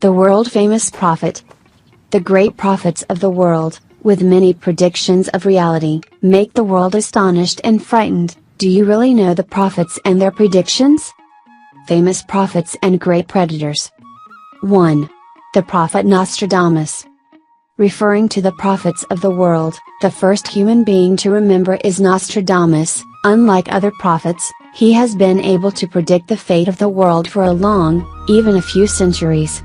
the world-famous prophet. The great prophets of the world, with many predictions of reality, make the world astonished and frightened. Do you really know the prophets and their predictions? Famous prophets and great predators. 1. The prophet Nostradamus. Referring to the prophets of the world, the first human being to remember is Nostradamus. Unlike other prophets, he has been able to predict the fate of the world for a long, even a few centuries.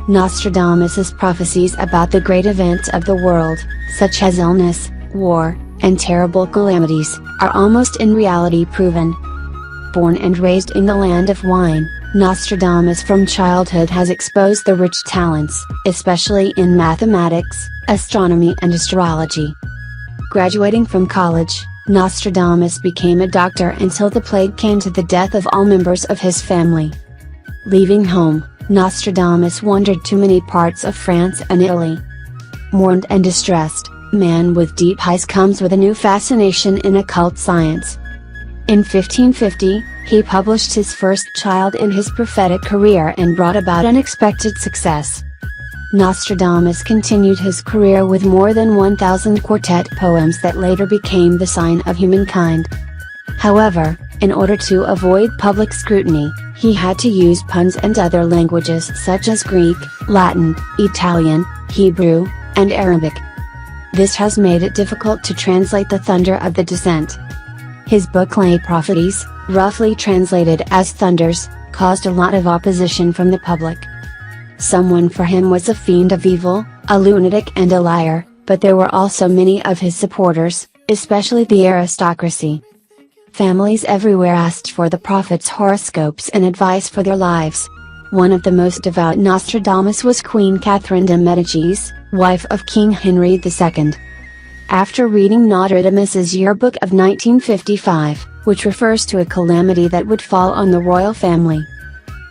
Nostradamus's prophecies about the great events of the world, such as illness, war, and terrible calamities, are almost in reality proven. Born and raised in the land of wine, Nostradamus from childhood has exposed the rich talents, especially in mathematics, astronomy and astrology. Graduating from college, Nostradamus became a doctor until the plague came to the death of all members of his family. Leaving home, Nostradamus wandered to many parts of France and Italy. Mourned and distressed, man with deep eyes comes with a new fascination in occult science. In 1550, he published his first child in his prophetic career and brought about unexpected success. Nostradamus continued his career with more than 1,000 quartet poems that later became the sign of humankind. However, in order to avoid public scrutiny, he had to use puns and other languages such as Greek, Latin, Italian, Hebrew, and Arabic. This has made it difficult to translate the thunder of the descent. His book Les Prophéties, roughly translated as Thunders, caused a lot of opposition from the public. Someone for him was a fiend of evil, a lunatic and a liar, but there were also many of his supporters, especially the aristocracy. Families everywhere asked for the prophet's horoscopes and advice for their lives. One of the most devout Nostradamus was Queen Catherine de' Medicis, wife of King Henry II. After reading Nostradamus's yearbook of 1955, which refers to a calamity that would fall on the royal family,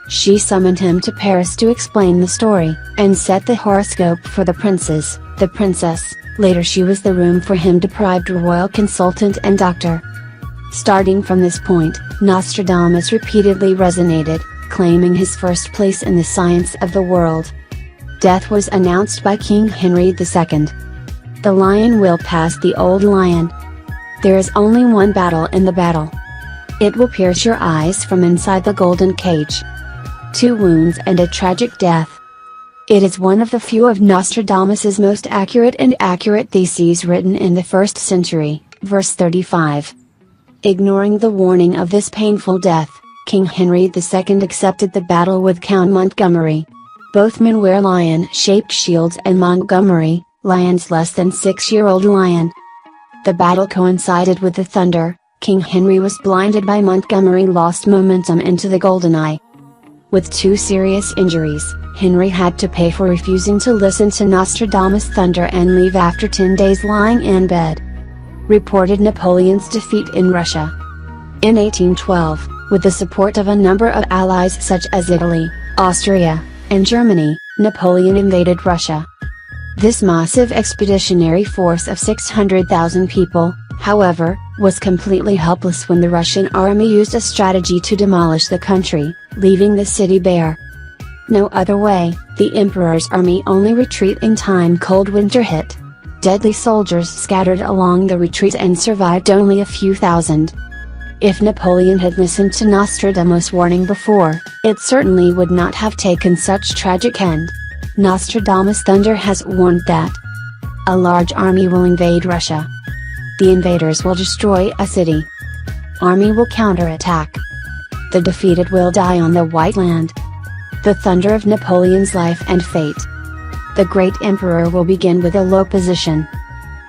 she summoned him to Paris to explain the story, and set the horoscope for the princess. Later she was the room for him deprived royal consultant and doctor. Starting from this point, Nostradamus repeatedly resonated, claiming his first place in the science of the world. Death was announced by King Henry II. The lion will pass the old lion. There is only one battle in the battle. It will pierce your eyes from inside the golden cage. 2 wounds and a tragic death. It is one of the few of Nostradamus's most accurate theses written in the 1st century, verse 35. Ignoring the warning of this painful death, King Henry II accepted the battle with Count Montgomery. Both men wear lion-shaped shields and Montgomery, lion's less than 6-year-old lion. The battle coincided with the thunder. King Henry was blinded by Montgomery lost momentum into the golden eye. With 2 serious injuries, Henry had to pay for refusing to listen to Nostradamus' thunder and leave after 10 days lying in bed. Reported Napoleon's defeat in Russia. In 1812, with the support of a number of allies such as Italy, Austria, and Germany, Napoleon invaded Russia. This massive expeditionary force of 600,000 people, however, was completely helpless when the Russian army used a strategy to demolish the country, leaving the city bare. No other way, the emperor's army only retreat in time cold winter hit. Deadly soldiers scattered along the retreat and survived only a few thousand. If Napoleon had listened to Nostradamus' warning before, it certainly would not have taken such tragic end. Nostradamus' thunder has warned that a large army will invade Russia. The invaders will destroy a city. Army will counterattack. The defeated will die on the White Land. The thunder of Napoleon's life and fate. The great emperor will begin with a low position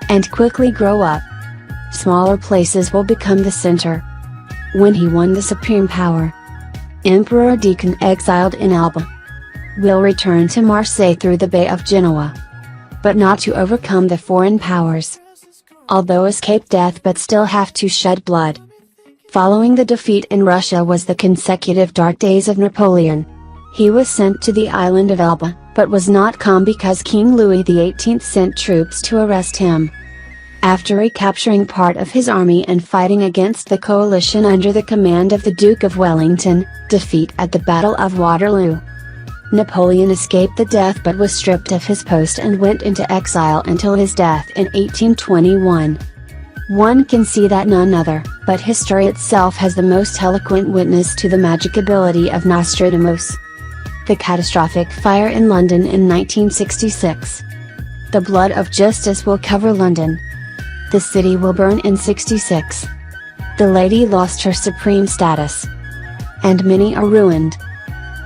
and quickly grow up. Smaller places will become the center. When he won the supreme power, Emperor Deacon exiled in Alba will return to Marseille through the Bay of Genoa, but not to overcome the foreign powers. Although escape death but still have to shed blood. Following the defeat in Russia was the consecutive dark days of Napoleon. He was sent to the island of Elba, but was not calm because King Louis XVIII sent troops to arrest him. After recapturing part of his army and fighting against the coalition under the command of the Duke of Wellington, defeat at the Battle of Waterloo. Napoleon escaped the death but was stripped of his post and went into exile until his death in 1821. One can see that none other, but history itself has the most eloquent witness to the magic ability of Nostradamus. The catastrophic fire in London in 1966. The blood of justice will cover London. The city will burn in 66. The lady lost her supreme status. And many are ruined.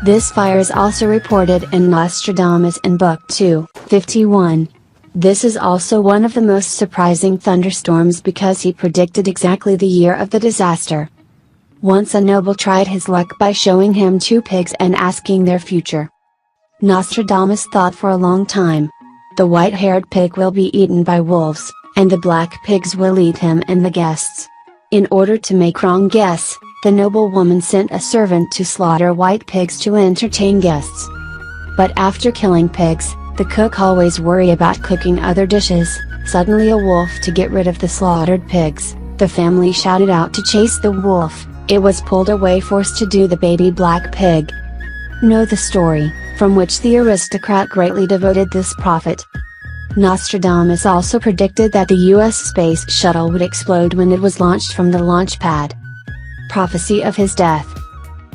This fire is also reported in Nostradamus in Book 2, 51. This is also one of the most surprising thunderstorms because he predicted exactly the year of the disaster. Once a noble tried his luck by showing him two pigs and asking their future. Nostradamus thought for a long time. The white-haired pig will be eaten by wolves, and the black pigs will eat him and the guests. In order to make wrong guess, the noble woman sent a servant to slaughter white pigs to entertain guests. But after killing pigs, the cook always worry about cooking other dishes. Suddenly a wolf to get rid of the slaughtered pigs. The family shouted out to chase the wolf. It was pulled away, forced to do the baby black pig. Know the story, from which the aristocrat greatly devoted this prophet. Nostradamus also predicted that the US space shuttle would explode when it was launched from the launch pad. Prophecy of his death.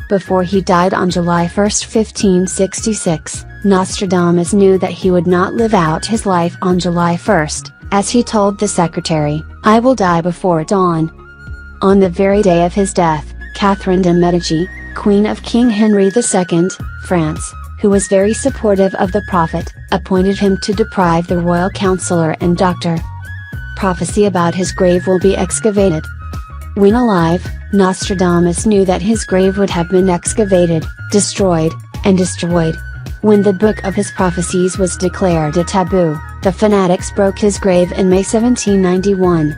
Before he died on July 1, 1566, Nostradamus knew that he would not live out his life on July 1, as he told the secretary, "I will die before dawn." On the very day of his death, Catherine de' Medici, Queen of King Henry II, France, who was very supportive of the prophet, appointed him to deprive the royal counselor and doctor. Prophecy about his grave will be excavated. When alive, Nostradamus knew that his grave would have been excavated, destroyed, and destroyed. When the book of his prophecies was declared a taboo, the fanatics broke his grave in May 1791.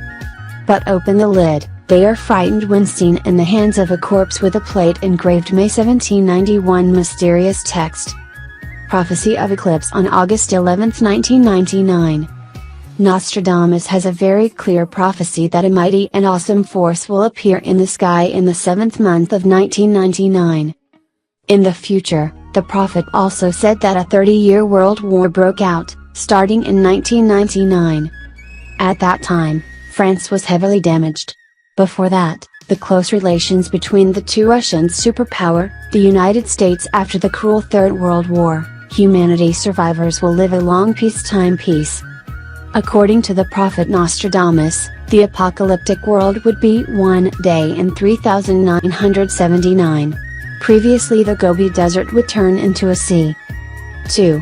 But open the lid, they are frightened when seen in the hands of a corpse with a plate engraved May 1791 mysterious text. Prophecy of eclipse on August 11, 1999. Nostradamus has a very clear prophecy that a mighty and awesome force will appear in the sky in the 7th month of 1999. In the future, the prophet also said that a 30-year world war broke out, starting in 1999. At that time, France was heavily damaged. Before that, the close relations between the two Russian superpower, the United States after the cruel Third World War, humanity survivors will live a long peacetime peace. According to the prophet Nostradamus, the apocalyptic world would be one day in 3979. Previously the Gobi Desert would turn into a sea. 2.